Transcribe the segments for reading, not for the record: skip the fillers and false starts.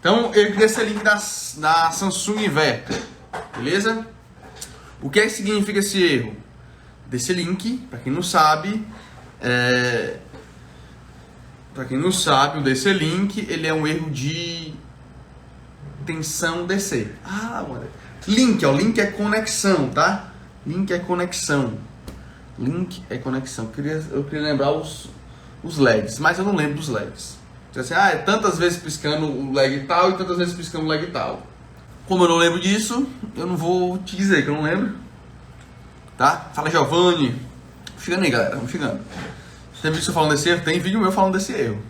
Então, eu queria esse link da Samsung Inverter, beleza? O que é que significa esse erro? Desse link, para quem não sabe, o DC Link, ele é um erro de tensão DC. Mano. Link é conexão, tá? Link é conexão. Eu queria lembrar os LEDs, mas eu não lembro dos LEDs. Então, assim, é tantas vezes piscando o LED tal e tantas vezes piscando o LED tal. Como eu não lembro disso, eu não vou te dizer que eu não lembro. Tá? Fala, Giovanni. Chegando aí, galera. Vamos chegando. Tem vídeo falando desse erro? Tem vídeo meu falando desse erro.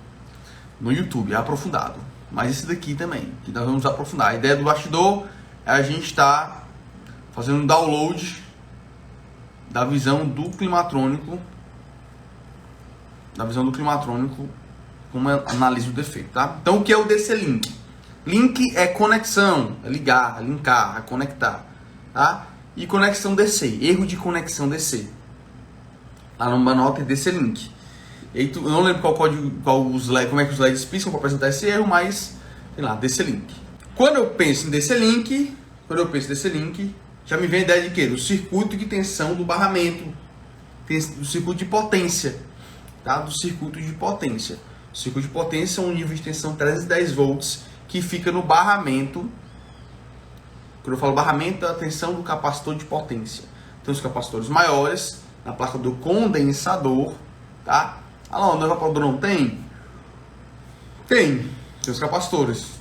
No YouTube, é aprofundado. Mas esse daqui também, que nós vamos aprofundar. A ideia do bastidor é a gente estar fazendo um download da visão do climatrônico. Como analisa o defeito, tá? Então, o que é o DC Link? Link é conexão, é ligar, é linkar, é conectar, tá? E conexão DC, erro de conexão DC. Lá no manual tem DC Link. E aí, eu não lembro como é que os LEDs piscam para apresentar esse erro, mas sei lá, DC Link. Quando eu penso em DC Link, já me vem a ideia de quê? Do circuito de tensão do barramento, do circuito de potência, tá? Do circuito de potência. O circuito de potência é um nível de tensão 310 volts que fica no barramento. Quando eu falo barramento, é a tensão do capacitor de potência. Tem os capacitores maiores na placa do condensador, tá? Lá onde o evaporador não tem? Tem os capacitores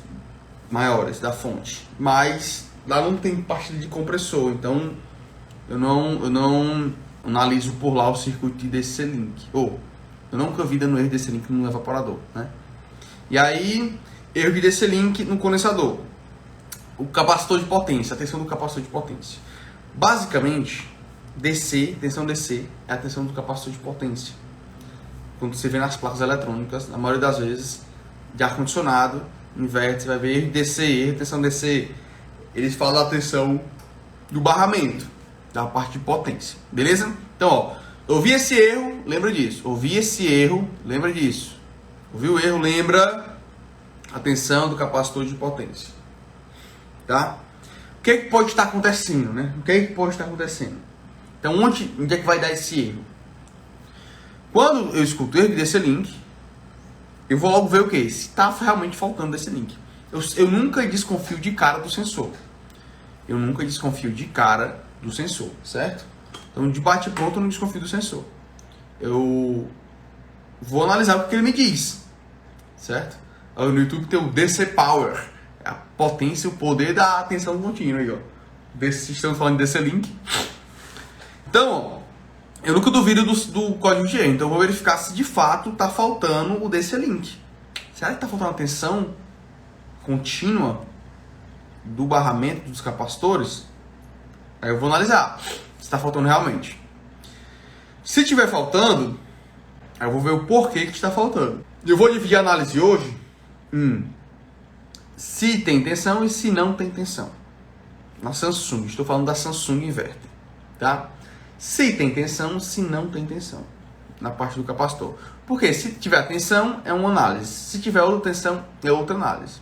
maiores da fonte, mas lá não tem parte de compressor, então eu não analiso por lá o circuito de DC Link. Eu nunca vi dando erro de DC Link no evaporador, né? E aí, erro de DC Link no condensador. O capacitor de potência, a tensão do capacitor de potência. Basicamente, tensão DC é a tensão do capacitor de potência. Quando você vê nas placas eletrônicas, na maioria das vezes, de ar-condicionado, inverter, você vai ver erro de DC, erro de tensão DC. Eles falam da tensão do barramento, da parte de potência, beleza? Então, ó, ouvi esse erro, lembra disso. Ouvi esse erro, lembra disso. Ouviu o erro, lembra a tensão do capacitor de potência. Tá? O que é que pode estar acontecendo, né? Então, onde é que vai dar esse erro? Quando eu escuto o erro de DC Link, eu vou logo ver o que? Se está realmente faltando DC Link. Eu nunca desconfio de cara do sensor. Certo? Então, de bate pronto, eu não desconfio do sensor. Eu vou analisar o que ele me diz, certo? No YouTube tem o DC Power, a potência, o poder da tensão contínua aí, ó. Estamos falando de DC Link. Então, eu nunca duvido do código de erro, então eu vou verificar se de fato está faltando o DC Link. Será que está faltando a tensão contínua do barramento dos capacitores? Aí eu vou analisar se está faltando realmente. Se estiver faltando, aí eu vou ver o porquê que está faltando. Eu vou dividir a análise hoje em se tem tensão e se não tem tensão. Na Samsung, estou falando da Samsung Inverter, tá? Se tem tensão, se não tem tensão na parte do capacitor. Porque se tiver tensão, é uma análise. Se tiver outra tensão, é outra análise.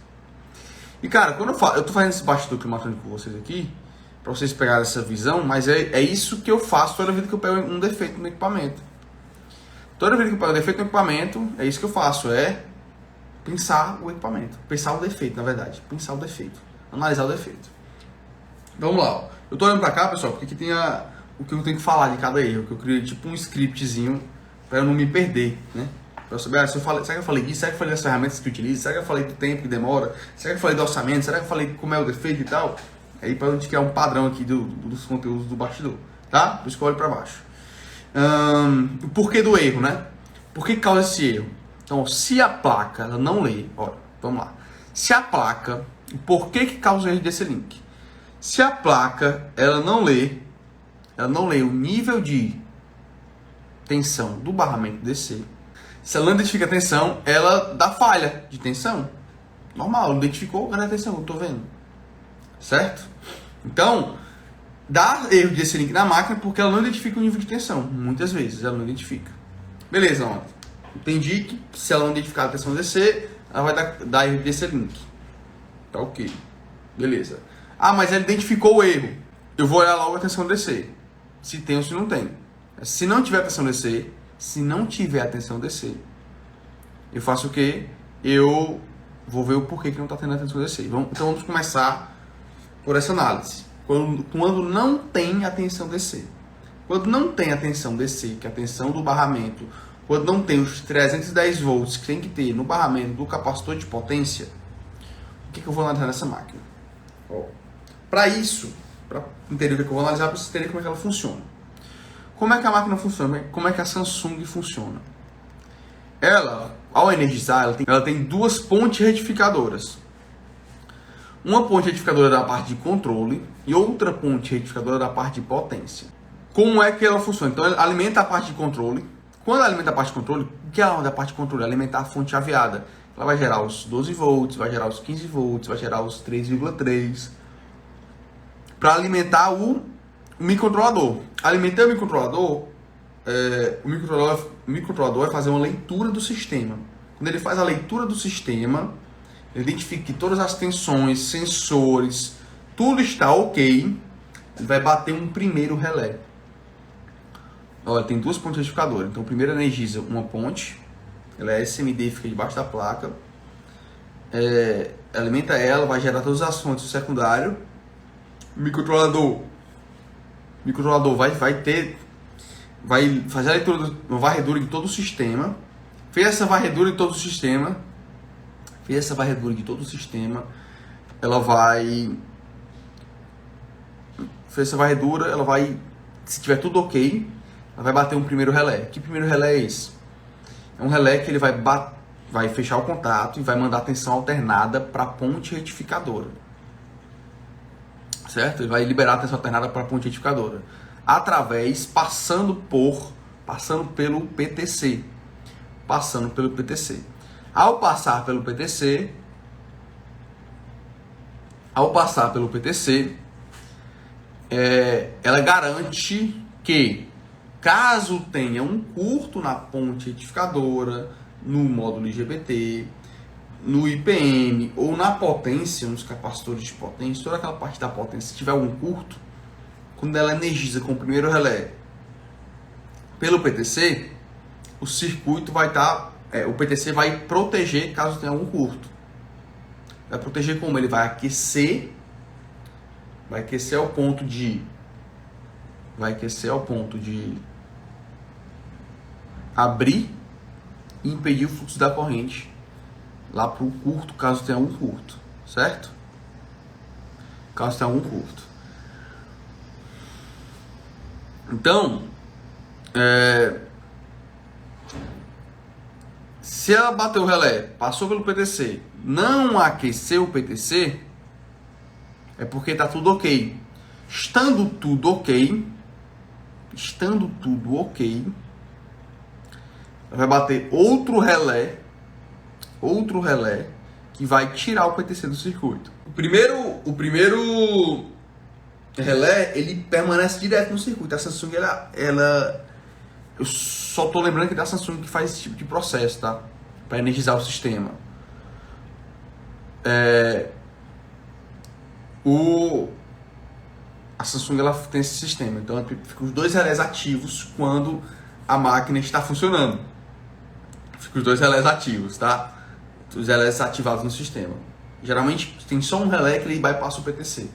E cara, quando eu estou fazendo esse bastidor climatônico com vocês aqui, para vocês pegarem essa visão, mas é isso que eu faço toda vez que eu pego um defeito no equipamento. Toda vez que eu pego um defeito no equipamento, é isso que eu faço, é pensar o equipamento. Pensar o defeito, na verdade. Pensar o defeito. Analisar o defeito. Vamos lá. Ó. Eu tô olhando para cá, pessoal, porque aqui tem o que eu tenho que falar de cada erro. Que eu criei tipo um scriptzinho para eu não me perder, né? Para eu saber, será que eu falei disso? Será que eu falei das ferramentas que eu utilizo? Será que eu falei do tempo que demora? Será que eu falei do orçamento? Será que eu falei como é o defeito e tal? Aí para a gente criar um padrão aqui dos conteúdos do bastidor, tá? Por isso que eu olho para baixo. O porquê do erro, né? Por que causa esse erro? Então, se a placa ela não lê, olha, vamos lá. Se a placa, por que causa o erro desse link? Se a placa ela não lê o nível de tensão do barramento DC, se ela não identifica a tensão, ela dá falha de tensão. Normal, não identificou, cadê a tensão? Eu tô vendo. Certo? Então, dá erro de DC Link na máquina porque ela não identifica o nível de tensão. Muitas vezes ela não identifica. Beleza, ó. Entendi que se ela não identificar a tensão DC, ela vai dar erro de DC Link. Tá ok. Beleza. Ah, mas ele identificou o erro. Eu vou olhar logo a tensão DC. Se tem ou se não tem. Se não tiver tensão DC, eu faço o quê? Eu vou ver o porquê que não está tendo a tensão DC. Então vamos começar por essa análise. Quando não tem a tensão DC. Quando não tem a tensão DC, que é a tensão do barramento, quando não tem os 310 volts que tem que ter no barramento do capacitor de potência, o que eu vou analisar nessa máquina? Para isso, para entender o que eu vou analisar, para vocês entenderem como é que ela funciona. Como é que a máquina funciona? Como é que a Samsung funciona? Ela, ao energizar, ela tem duas pontes retificadoras. Uma ponte retificadora da parte de controle e outra ponte retificadora da parte de potência. Como é que ela funciona? Então, ela alimenta a parte de controle. Quando ela alimenta a parte de controle, o que é a da parte de controle? Alimentar a fonte chaveada. Ela vai gerar os 12 volts, vai gerar os 15 volts, vai gerar os 3,3 para alimentar o microcontrolador. Alimentar o microcontrolador, o microcontrolador vai fazer uma leitura do sistema. Quando ele faz a leitura do sistema, ele identifica que todas as tensões, sensores, tudo está ok, ele vai bater um primeiro relé. Olha, tem duas pontes retificadoras. Então, primeiro energiza uma ponte, ela é SMD, fica debaixo da placa, alimenta ela, vai gerar todas as fontes do secundário. O microcontrolador vai fazer a leitura, uma varredura de todo o sistema. Fez essa varredura de todo o sistema, ela vai, se tiver tudo ok, ela vai bater um primeiro relé. Que primeiro relé é esse? É um relé que ele vai fechar o contato e vai mandar tensão alternada para a ponte retificadora. Certo? Ele vai liberar a tensão alternada para a ponte retificadora. Passando pelo PTC. Ao passar pelo PTC, ela garante que, caso tenha um curto na ponte retificadora, no módulo IGBT, no IPM ou na potência, nos capacitores de potência, toda aquela parte da potência, se tiver algum curto, quando ela energiza com o primeiro relé pelo PTC, o circuito vai estar, o PTC vai proteger caso tenha algum curto. Vai proteger como? Ele vai aquecer ao ponto de abrir e impedir o fluxo da corrente lá para o curto, caso tenha algum curto, certo? Então, se ela bateu o relé, passou pelo PTC, não aqueceu o PTC, é porque está tudo ok. Estando tudo ok, vai bater outro relé que vai tirar o PTC do circuito. O primeiro relé, ele permanece direto no circuito. A Samsung, eu só tô lembrando que é da Samsung que faz esse tipo de processo, tá? Para energizar o sistema. A Samsung, ela tem esse sistema. Então, fica os dois relés ativos quando a máquina está funcionando. Fica os dois relés ativos, tá? Os relés ativados no sistema. Geralmente tem só um relé que ele bypassa o PTC.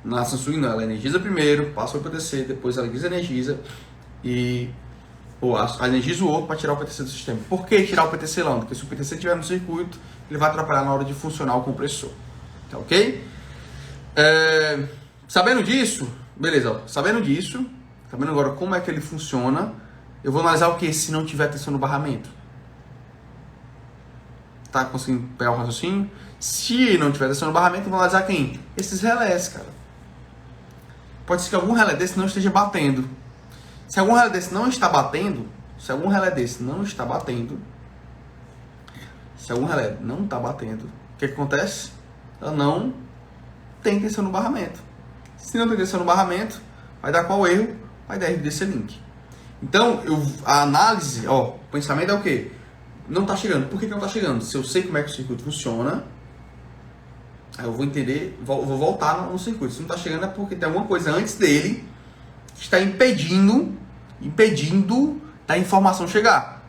Na Samsung não, ela energiza primeiro, passa o PTC, depois ela desenergiza e energiza o outro para tirar o PTC do sistema. Por que tirar o PTC lá? Porque se o PTC estiver no circuito, ele vai atrapalhar na hora de funcionar o compressor. Tá ok? Sabendo disso, beleza, sabendo agora como é que ele funciona, eu vou analisar o que se não tiver tensão no barramento. Tá conseguindo pegar o raciocínio? Se não tiver tensão no barramento, eu vou analisar quem? Esses relés, cara. Pode ser que algum relé desse não esteja batendo. Se algum relé desse não está batendo, o que acontece? Ela não tem tensão no barramento. Se não tem tensão no barramento, vai dar qual erro? Vai dar erro desse link. Então, a análise, o pensamento é o quê? Não está chegando. Por que não está chegando? Se eu sei como é que o circuito funciona, Aí eu vou entender, vou voltar no circuito. Se não está chegando é porque tem alguma coisa antes dele que está impedindo da informação chegar.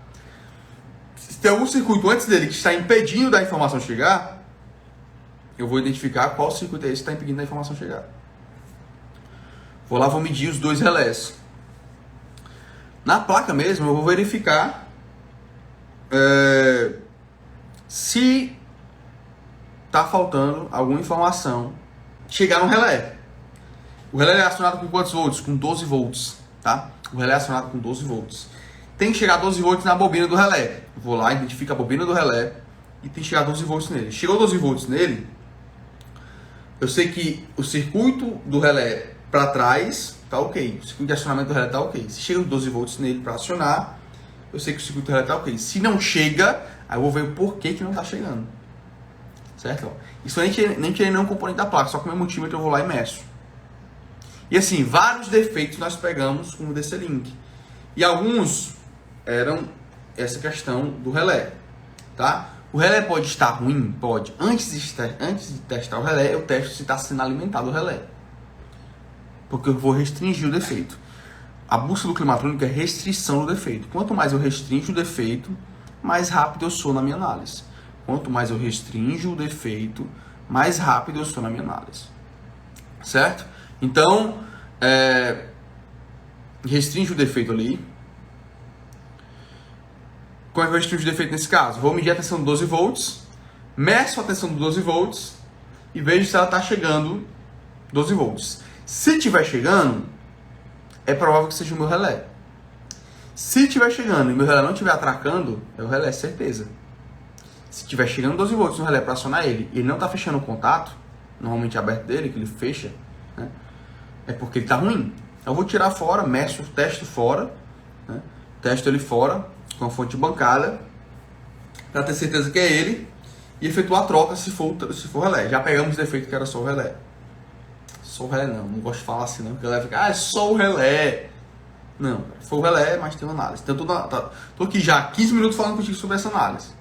Se tem algum circuito antes dele que está impedindo da informação chegar, eu vou identificar qual circuito é esse que está impedindo da informação chegar. Vou lá, vou medir os dois relés. Na placa mesmo, eu vou verificar se está faltando alguma informação chegar no relé. O relé é acionado com quantos volts? Com 12 volts, tá? O relé é acionado com 12 volts. Tem que chegar 12 volts na bobina do relé. Eu vou lá, identifico a bobina do relé e tem que chegar 12 volts nele. Chegou 12 volts nele, eu sei que o circuito do relé para trás tá ok. O circuito de acionamento do relé tá ok. Se chega 12 volts nele para acionar, eu sei que o circuito do relé tá ok. Se não chega, aí eu vou ver o porquê que não tá chegando. Certo? Isso nem tirei nenhum componente da placa, só com o meu multímetro eu vou lá e meço. E assim, vários defeitos nós pegamos com o DC-Link. E alguns eram essa questão do relé. Tá? O relé pode estar ruim? Pode. Antes de testar o relé, eu testo se está sendo alimentado o relé. Porque eu vou restringir o defeito. A busca do climatrônico é restrição do defeito. Quanto mais eu restringo o defeito, mais rápido eu sou na minha análise. Quanto mais eu restringo o defeito, mais rápido eu sou na minha análise. Certo? Então, restringe o defeito ali. Como é que eu restringo o defeito nesse caso? Vou medir a tensão de 12 volts, meço a tensão de 12 volts e vejo se ela está chegando 12 volts. Se estiver chegando, é provável que seja o meu relé. Se estiver chegando e meu relé não estiver atracando, é o relé, certeza. Se estiver chegando 12 volts no relé para acionar ele e ele não está fechando o contato, normalmente aberto dele, que ele fecha, né, é porque ele está ruim. Eu vou tirar fora, meço, testo fora, né, testo ele fora com a fonte bancada para ter certeza que é ele e efetuar a troca se for relé. Já pegamos o defeito que era só o relé. Só o relé não gosto de falar assim não, porque a galera fica, é só o relé. Não, foi o relé, mas tem uma análise. Então tô aqui já 15 minutos falando contigo sobre essa análise.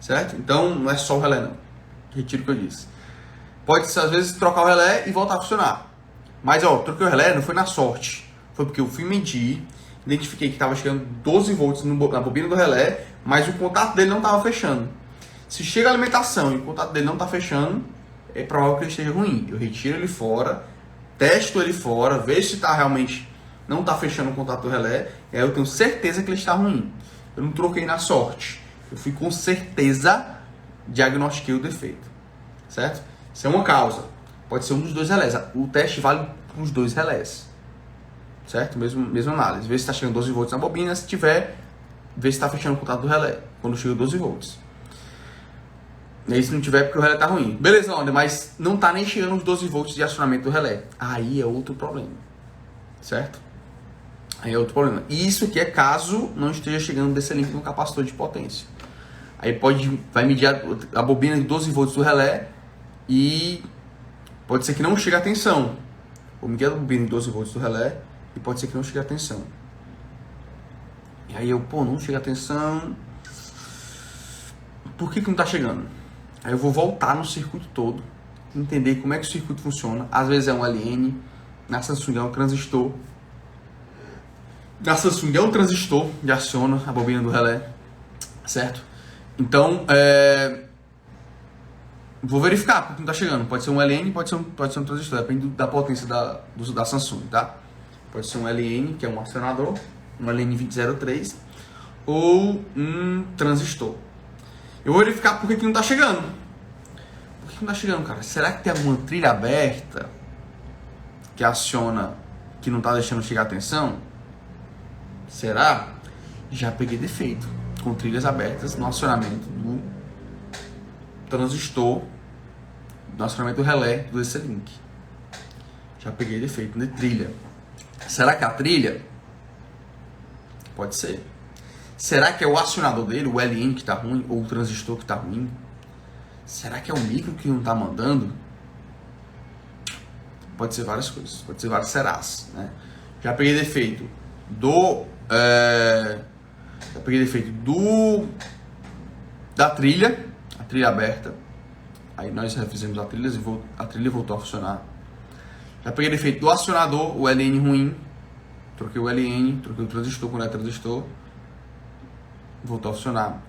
Certo? Então não é só o relé não. Retiro o que eu disse. Pode às vezes trocar o relé e voltar a funcionar. Mas troquei o relé não foi na sorte. Foi porque eu fui medir, identifiquei que estava chegando 12 volts na bobina do relé, mas o contato dele não estava fechando. Se chega a alimentação e o contato dele não está fechando, é provável que ele esteja ruim. Eu retiro ele fora, testo ele fora, vejo se realmente não está fechando o contato do relé, e aí eu tenho certeza que ele está ruim. Eu não troquei na sorte. Eu fui com certeza, diagnostiquei o defeito. Certo? Isso é uma causa. Pode ser um dos dois relés. O teste vale para os dois relés. Certo? Mesma análise. Vê se está chegando 12 volts na bobina. Se tiver, vê se está fechando o contato do relé. Quando chega 12 volts. E aí se não tiver, porque o relé está ruim. Beleza, Lander, mas não está nem chegando os 12 volts de acionamento do relé. Aí é outro problema. Certo? Aí é outro problema. E isso aqui é caso não esteja chegando DC-Link no capacitor de potência. Aí vai medir a bobina de 12 volts do relé e pode ser que não chegue a tensão. Vou medir a bobina de 12 volts do relé e pode ser que não chegue a tensão. E aí não chega a tensão. Por que não está chegando? Aí eu vou voltar no circuito todo, entender como é que o circuito funciona. Às vezes é um LN, na Samsung é um transistor. Na Samsung é um transistor que aciona a bobina do relé, certo? Então, vou verificar porque não está chegando. Pode ser um LN, pode ser um transistor, depende da potência da Samsung, tá? Pode ser um LN, que é um acionador, um LN2003, ou um transistor. Eu vou verificar por que não está chegando. Por que não está chegando, cara? Será que tem alguma trilha aberta que aciona, que não está deixando chegar a tensão? Será? Já peguei defeito com trilhas abertas no acionamento do transistor, no acionamento do relé do DC-Link. Já peguei defeito de trilha. Será que a trilha? Pode ser. Será que é o acionador dele, o LN que está ruim, ou o transistor que está ruim? Será que é o micro que não está mandando? Pode ser várias coisas, pode ser vários serás, né? Já peguei defeito da trilha, a trilha aberta, Aí nós refizemos a trilha voltou a funcionar. Já peguei defeito do acionador, o LN ruim. Troquei o LN, troquei o transistor quando era transistor. Voltou a funcionar.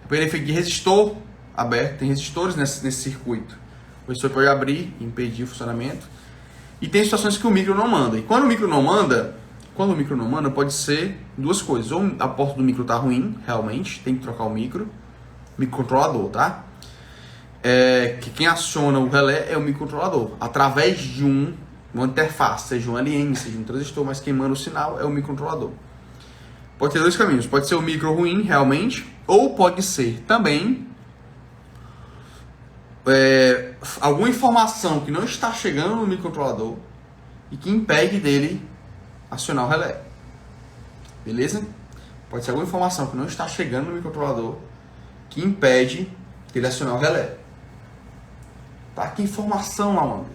Já peguei defeito de resistor aberto. Tem resistores nesse circuito. O resistor pode abrir, impedir o funcionamento. E tem situações que o micro não manda. E quando o micro não manda, pode ser duas coisas. Ou a porta do micro está ruim, realmente, tem que trocar o microcontrolador, tá? Que quem aciona o relé é o microcontrolador, através de uma interface, seja um LN, seja um transistor, mas quem manda o sinal é o microcontrolador. Pode ter dois caminhos, pode ser o micro ruim, realmente, ou pode ser também alguma informação que não está chegando no microcontrolador e que impede dele acionar o relé. Beleza? Pode ser alguma informação que não está chegando no microcontrolador que impede dele acionar o relé. Tá? Que informação, Amanda?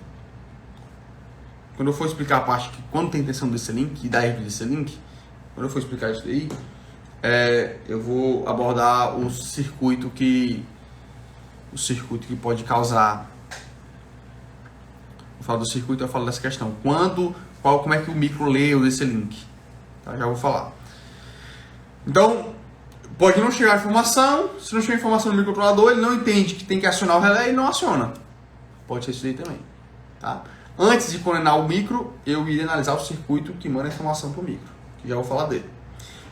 Quando eu for explicar a parte que quando tem tensão desse link e da erro desse link, quando eu for explicar isso daí, eu vou abordar o circuito que pode causar. Vou falar do circuito, eu falo dessa questão. Como é que o micro lê esse link? Tá? Já vou falar. Então, pode não chegar informação. Se não chegar informação no microcontrolador, ele não entende que tem que acionar o relé e não aciona. Pode ser isso aí também. Tá? Antes de condenar o micro, eu iria analisar o circuito que manda a informação para o micro. Que já vou falar dele.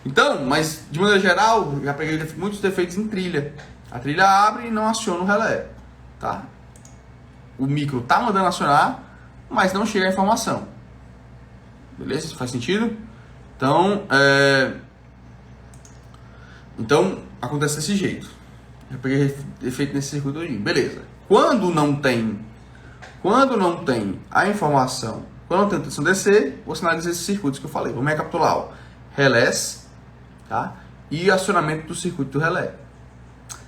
Então, mas de maneira geral, já peguei muitos defeitos em trilha. A trilha abre e não aciona o relé. Tá? O micro tá mandando acionar, mas não chega a informação. Beleza? Isso faz sentido? Então acontece desse jeito. Já peguei defeito nesse circuito aí. Beleza. Quando não tem a informação, quando não tem tensão DC, vou sinalizar esses circuitos que eu falei. Vamos recapitular. Ó. Relés, tá? E acionamento do circuito do relé.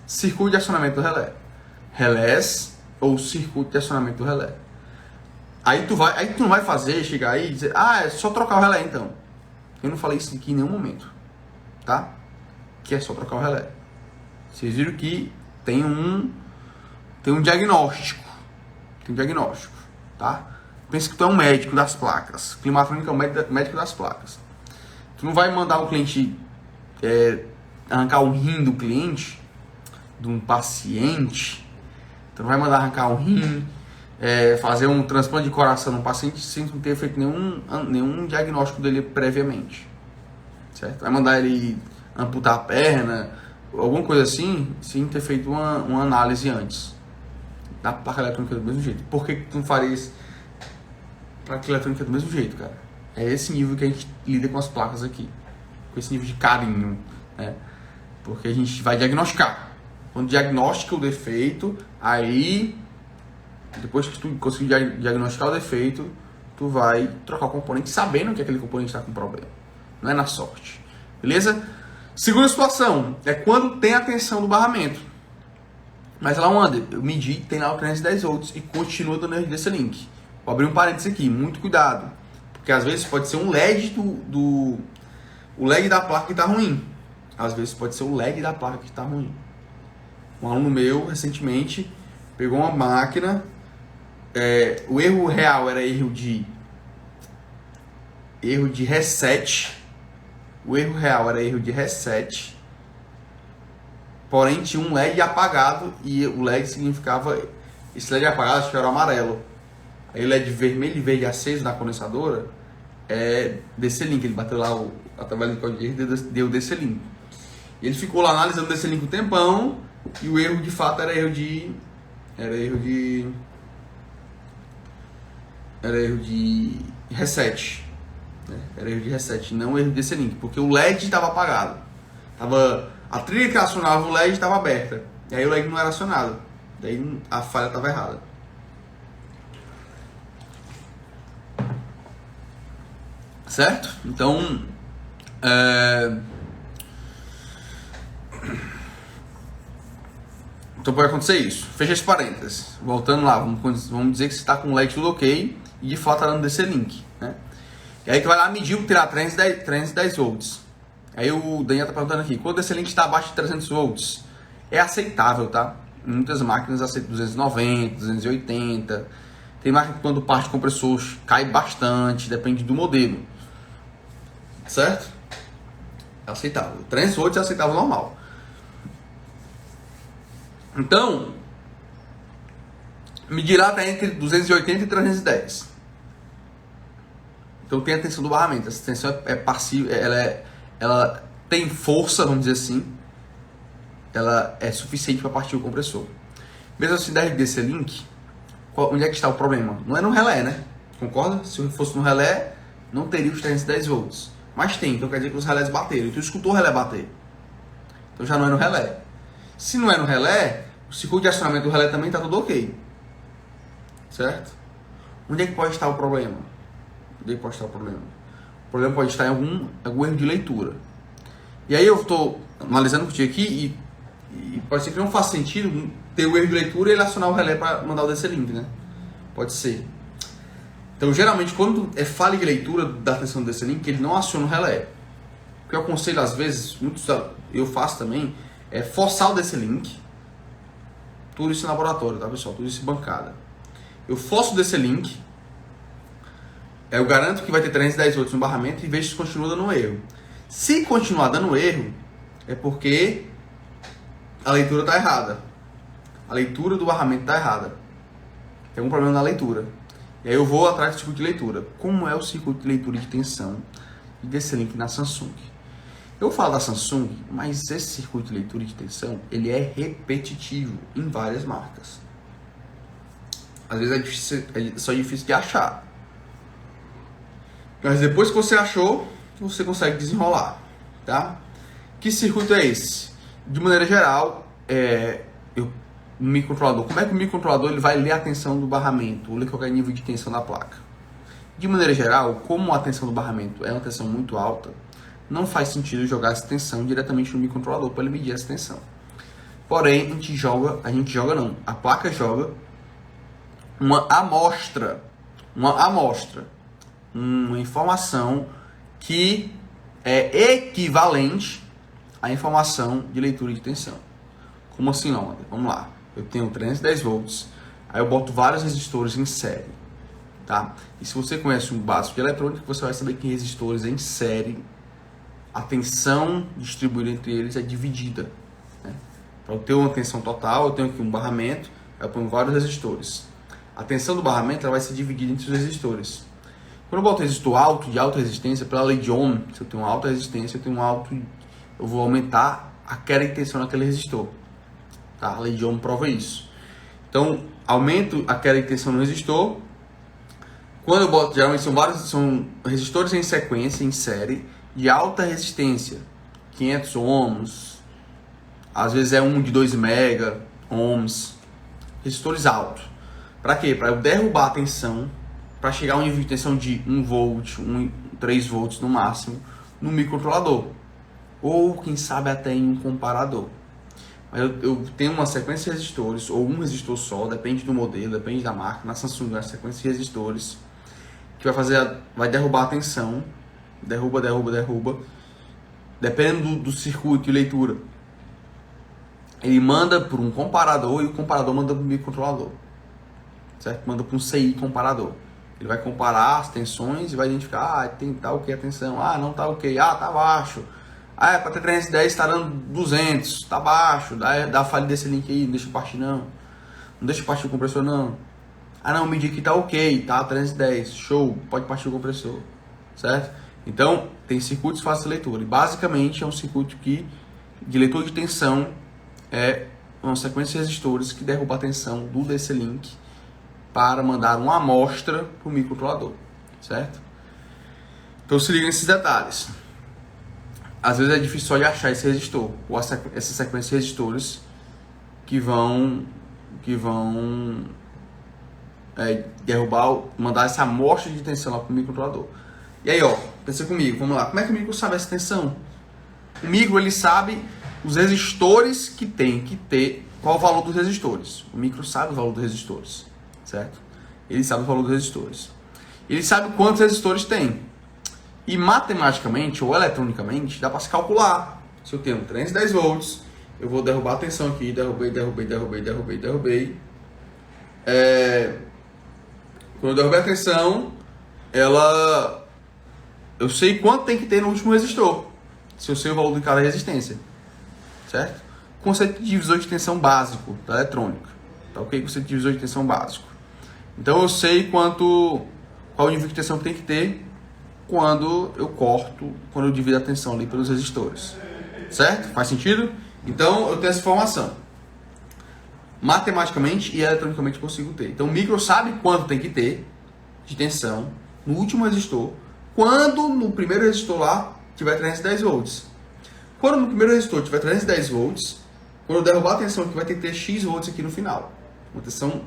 Circuito de acionamento do relé. Relés ou circuito de acionamento do relé. Aí tu não vai chegar aí e dizer, é só trocar o relé então. Eu não falei isso aqui em nenhum momento, tá? Que é só trocar o relé. Vocês viram que tem um diagnóstico. Tem um diagnóstico, tá? Pensa que tu é um médico das placas. Climatrônica é um médico das placas. Tu não vai mandar o cliente arrancar o rim do cliente, de um paciente. Tu não vai mandar arrancar um rim, fazer um transplante de coração num paciente sem não ter feito nenhum diagnóstico dele previamente. Certo? Vai mandar ele amputar a perna, alguma coisa assim, sem ter feito uma análise antes. Da placa eletrônica do mesmo jeito. Por que tu não faria isso? Placa eletrônica do mesmo jeito, cara. É esse nível que a gente lida com as placas aqui. Com esse nível de carinho, né? Porque a gente vai diagnosticar. Quando diagnostica o defeito, aí depois que tu conseguir diagnosticar o defeito, tu vai trocar o componente sabendo que aquele componente está com problema. Não é na sorte. Beleza? Segunda situação é quando tem a tensão do barramento. Mas lá onde eu medi, tem lá o 310 volts e continua dando erro desse link. Vou abrir um parênteses aqui, muito cuidado. Porque às vezes pode ser um LED o lag da placa que está ruim. Às vezes pode ser o lag da placa que está ruim. Um aluno meu, recentemente, pegou uma máquina, o erro real era erro de reset. O erro real era erro de reset. Porém, tinha um LED apagado e o LED significava... Esse LED apagado, acho que era o amarelo. Aí o LED vermelho e verde aceso na condensadora é DC link. Ele bateu lá a tabela de código de erro e deu DC link. E ele ficou lá analisando DC link um tempão e o erro de fato era erro de reset. Né? Era erro de reset, não erro de DC link, porque o LED estava apagado. A trilha que acionava o LED estava aberta. E aí o LED não era acionado. Daí a falha estava errada. Certo? Então, então pode acontecer isso. Fecha esse parênteses. Voltando lá, vamos dizer que você está com o LED tudo ok e de fato está dando DC link. Né? E aí tu vai lá medir, tirar 310 volts. Aí o Daniel está perguntando aqui, quando esse link está abaixo de 300 volts, é aceitável, tá? Muitas máquinas aceitam 290, 280. Tem máquina que quando parte o compressor cai bastante, depende do modelo. Certo? É aceitável. 300 volts é aceitável normal. Então, medir lá está entre 280 e 310. Então tem a tensão do barramento. Essa tensão é passiva, ela tem força, vamos dizer assim. Ela é suficiente para partir o compressor. Mesmo assim, da DC-Link, onde é que está o problema? Não é no relé, né? Concorda? Se fosse no relé, não teria os 310 volts. Mas tem, então quer dizer que os relés bateram. E tu escutou o relé bater. Então já não é no relé. Se não é no relé, o circuito de acionamento do relé também está tudo ok. Certo? Onde é que pode estar o problema? Onde é que pode estar o problema? O problema pode estar em algum erro de leitura. E aí eu estou analisando contigo aqui e pode ser que não faça sentido ter o erro de leitura e ele acionar o relé para mandar o DC-Link, né? Pode ser. Então, geralmente, quando é falha de leitura da tensão do DC-Link, ele não aciona o relé. O que eu aconselho, às vezes, eu faço também, é forçar o DC-Link. Tudo isso em laboratório, tá, pessoal? Tudo isso em bancada. Eu forço o DC-Link, eu garanto que vai ter 310 volts no barramento e vejo se continua dando erro. Se continuar dando erro, é porque a leitura está errada. A leitura do barramento está errada. Tem algum problema na leitura. E aí eu vou atrás do circuito de leitura. Como é o circuito de leitura de tensão de DC-Link na Samsung? Eu falo da Samsung, mas esse circuito de leitura de tensão, ele é repetitivo em várias marcas. Às vezes é só difícil de achar. Mas depois que você achou, você consegue desenrolar, tá? Que circuito é esse? De maneira geral, o microcontrolador. Como é que o microcontrolador ele vai ler a tensão do barramento, ou ler qualquer nível de tensão da placa? De maneira geral, como a tensão do barramento é uma tensão muito alta, não faz sentido jogar essa tensão diretamente no microcontrolador para ele medir essa tensão. Porém, a gente joga não, a placa joga uma amostra, uma informação que é equivalente à informação de leitura de tensão. Como assim, não? Vamos lá. Eu tenho 310 volts, aí eu boto vários resistores em série, tá? E se você conhece um básico de eletrônica, você vai saber que resistores em série, a tensão distribuída entre eles é dividida, né? Para eu ter uma tensão total, eu tenho aqui um barramento, eu ponho vários resistores. A tensão do barramento ela vai ser dividida entre os resistores. Quando eu boto resistor alto, de alta resistência, pela lei de Ohm, se eu tenho uma alta resistência, eu vou aumentar a queda de tensão naquele resistor. Tá? A lei de Ohm prova isso. Então, aumento a queda de tensão no resistor. Quando eu boto, geralmente são resistores em sequência, em série, de alta resistência. 500 ohms, às vezes é um de 2 mega ohms. Resistores altos. Para quê? Para eu derrubar a tensão, para chegar a um nível de tensão de 1 volt, 3 volts no máximo, no microcontrolador. Ou, quem sabe, até em um comparador. Mas eu tenho uma sequência de resistores, ou um resistor só, depende do modelo, depende da marca. Na Samsung é uma sequência de resistores, que vai derrubar a tensão, derruba. Dependendo do circuito de leitura, ele manda para um comparador e o comparador manda para o microcontrolador. Certo? Manda para um CI comparador. Ele vai comparar as tensões e vai identificar, tem tal que a tensão, não tá ok, tá baixo. É para ter 310 está dando 200, tá baixo, dá falha desse link aí, não deixa partir não. Não deixa partir o compressor não. Não, medir aqui tá ok, tá 310, show, pode partir o compressor, certo? Então, tem circuitos fáceis de leitura. E basicamente é um circuito de leitura de tensão, é uma sequência de resistores que derruba a tensão do DC-Link para mandar uma amostra para o microcontrolador, certo? Então se liga nesses detalhes. Às vezes é difícil só de achar esse resistor, ou essa sequência de resistores que vão derrubar, mandar essa amostra de tensão lá para o microcontrolador. E aí, pensa comigo, vamos lá. Como é que o micro sabe essa tensão? O micro, ele sabe os resistores que tem que ter, qual o valor dos resistores. O micro sabe o valor dos resistores, certo? Ele sabe o valor dos resistores. Ele sabe quantos resistores tem. E matematicamente ou eletronicamente dá para se calcular. Se eu tenho 310 volts, eu vou derrubar a tensão aqui, derrubei. Quando eu derrubei a tensão, eu sei quanto tem que ter no último resistor, se eu sei o valor de cada resistência, certo? Conceito de divisor de tensão básico da eletrônica, tá ok? Conceito de divisor de tensão básico. Então eu sei qual o nível de tensão que tem que ter quando eu divido a tensão ali pelos resistores, certo? Faz sentido? Então eu tenho essa informação. Matematicamente e eletronicamente eu consigo ter. Então o micro sabe quanto tem que ter de tensão no último resistor, quando no primeiro resistor lá tiver 310 volts. Quando no primeiro resistor tiver 310 volts, quando eu derrubar a tensão aqui vai ter que ter X volts aqui no final. Uma tensão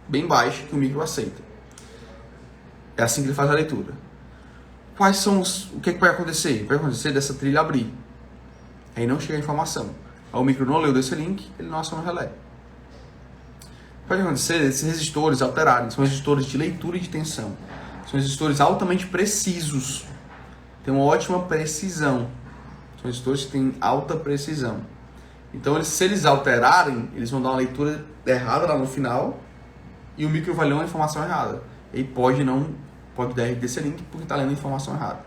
bem baixa que o micro aceita. É assim que ele faz a leitura. O que vai acontecer? Vai acontecer dessa trilha abrir. Aí não chega a informação. Aí o micro não leu desse link, ele não aciona o relé. Pode acontecer esses resistores alterarem. São resistores de leitura de tensão. São resistores altamente precisos. Tem uma ótima precisão. São resistores que têm alta precisão. Então, se eles alterarem, eles vão dar uma leitura errada lá no final e o micro vai ler uma informação errada. Ele pode dar desse link porque está lendo a informação errada.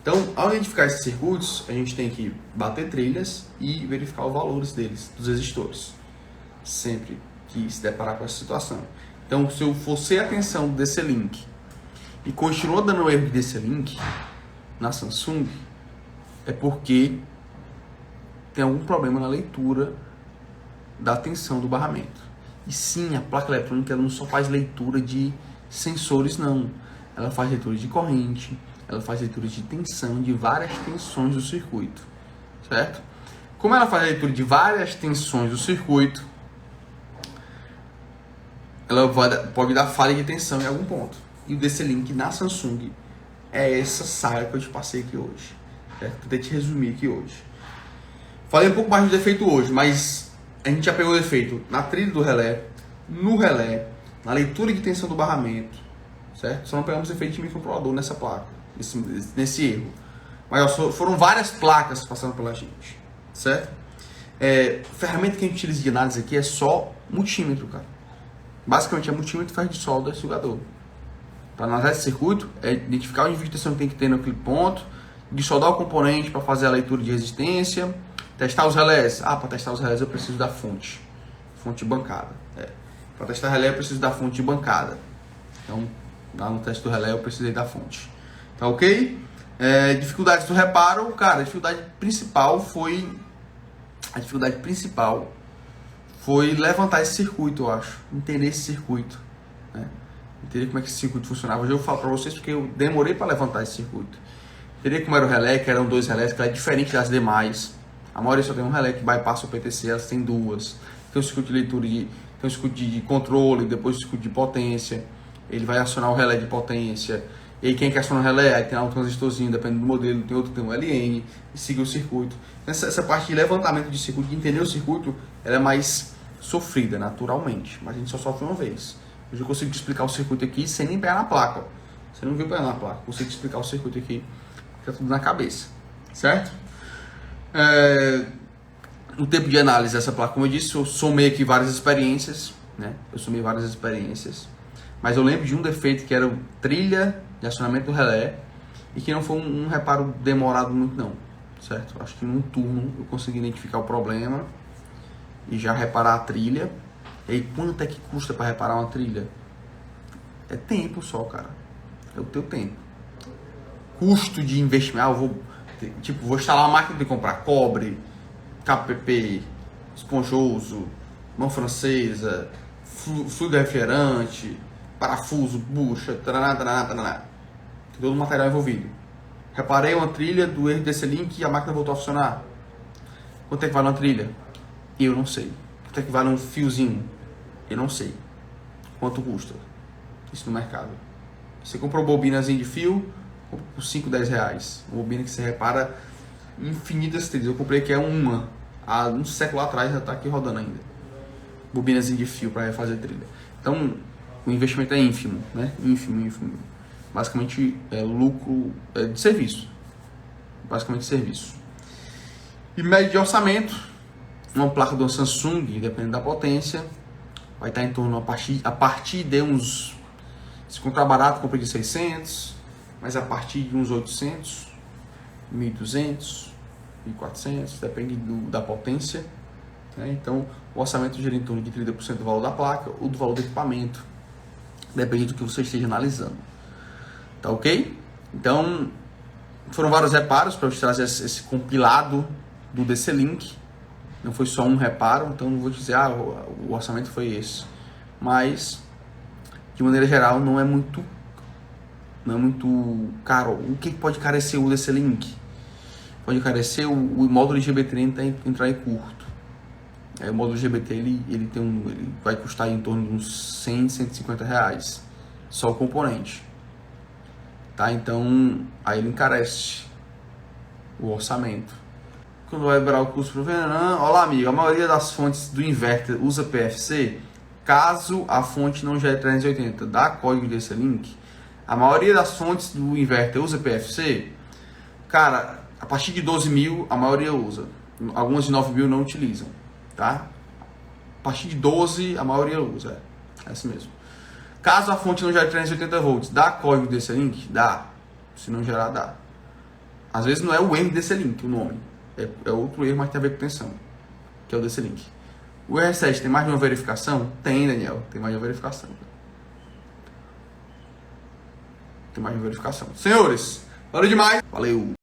Então, ao identificar esses circuitos, a gente tem que bater trilhas e verificar os valores deles, dos resistores. Sempre que se deparar com essa situação. Então, se eu forcei a atenção desse link e continua dando erro desse link na Samsung, é porque tem algum problema na leitura da tensão do barramento. E sim, a placa eletrônica ela não só faz leitura de sensores, não. Ela faz leitura de corrente, ela faz leitura de tensão, de várias tensões do circuito, certo? Como ela faz leitura de várias tensões do circuito, ela pode dar falha de tensão em algum ponto. E o DC Link na Samsung é essa saga que eu te passei aqui hoje, certo? Tentei te resumir aqui hoje. Falei um pouco mais do defeito hoje, mas a gente já pegou o defeito na trilha do relé, no relé, na leitura de tensão do barramento, certo? Só não pegamos efeito de microcontrolador nessa placa, nesse erro. Mas foram várias placas passando pela gente, certo? A ferramenta que a gente utiliza de análise aqui é só multímetro, cara. Basicamente é multímetro, ferro de solda e sugador. Para analisar esse circuito, é identificar o nível de tensão que tem que ter naquele ponto, de soldar o componente para fazer a leitura de resistência, testar os relés. Para testar os relés eu preciso da fonte bancada. Para testar relé eu preciso da fonte bancada. Então, lá no teste do relé eu precisei da fonte. Tá ok? Dificuldades do reparo, cara, a dificuldade principal foi levantar esse circuito, eu acho. Entender esse circuito, né? Entender como é que esse circuito funcionava. Hoje eu falo para vocês porque eu demorei para levantar esse circuito. Entender como era o relé, que eram 2 relés, que era diferente das demais. A maioria só tem um relé que bypassa o PTC, elas têm 2. Tem um circuito de leitura, tem um circuito de controle, depois o circuito de potência. Ele vai acionar o relé de potência. E aí quem quer acionar o relé, aí tem lá um transistorzinho, dependendo do modelo, tem outro que tem um LN, e siga o circuito. Essa parte de levantamento de circuito, de entender o circuito, ela é mais sofrida, naturalmente. Mas a gente só sofre uma vez. Hoje eu consigo te explicar o circuito aqui sem nem pegar na placa. Ó. Você não viu pegar na placa. Consigo te explicar o circuito aqui, fica tudo na cabeça. Certo? No tempo de análise dessa placa, como eu disse, eu somei aqui várias experiências, né? Mas eu lembro de um defeito que era trilha de acionamento do relé e que não foi um reparo demorado muito não, certo? Acho que num turno eu consegui identificar o problema e já reparar a trilha. E aí, quanto é que custa para reparar uma trilha? É tempo só, cara. É o teu tempo. Custo de investimento. Vou instalar uma máquina de comprar cobre, KPP, esponjoso, mão francesa, fluido refrigerante, parafuso, bucha, taraná. Tem todo o material envolvido. Reparei uma trilha do erro desse link e a máquina voltou a funcionar. Quanto é que vale uma trilha? Eu não sei. Quanto é que vale um fiozinho? Eu não sei. Quanto custa? Isso no mercado. Você comprou bobinazinha de fio, compra por 5, 10 reais. Uma bobina que você repara infinitas trilhas. Eu comprei aqui uma. Há um século atrás já está aqui rodando ainda. Bobinazinha de fio para refazer trilha. Então, o investimento é ínfimo, né? Ínfimo. Basicamente, é lucro de serviço. Basicamente, serviço. E média de orçamento, uma placa do Samsung, dependendo da potência, vai estar em torno a partir de uns, se comprar barato, compra de 600, mas a partir de uns 800, 1.200, 1.400, depende da potência, né? Então o orçamento gira em torno de 30% do valor da placa ou do valor do equipamento, depende do que você esteja analisando, tá ok? Então foram vários reparos para eu te trazer esse compilado do DC-Link. Não foi só um reparo, então não vou dizer, o orçamento foi esse. Mas, de maneira geral, não é muito caro. O que pode encarecer o DC-Link? Pode encarecer o módulo GB30 entrar em curto. O módulo GBT ele vai custar em torno de uns 100, 150 reais. Só o componente. Tá? Então, aí ele encarece o orçamento. Quando vai liberar o custo pro Venan. Olá, amigo. A maioria das fontes do inverter usa PFC. Caso a fonte não gere 380, dá código desse link. A maioria das fontes do inverter usa PFC. Cara, a partir de 12 mil, a maioria usa. Algumas de 9 mil não utilizam, tá? A partir de 12, a maioria usa. É assim mesmo. Caso a fonte não gere 380 volts, dá código desse link? Dá. Se não gerar, dá. Às vezes não é o erro desse link, o nome. É outro erro, mas tem a ver com tensão, que é o desse link. O R7 tem mais de uma verificação? Tem, Daniel. Tem mais de uma verificação. Tem mais de uma verificação. Senhores, valeu demais. Valeu.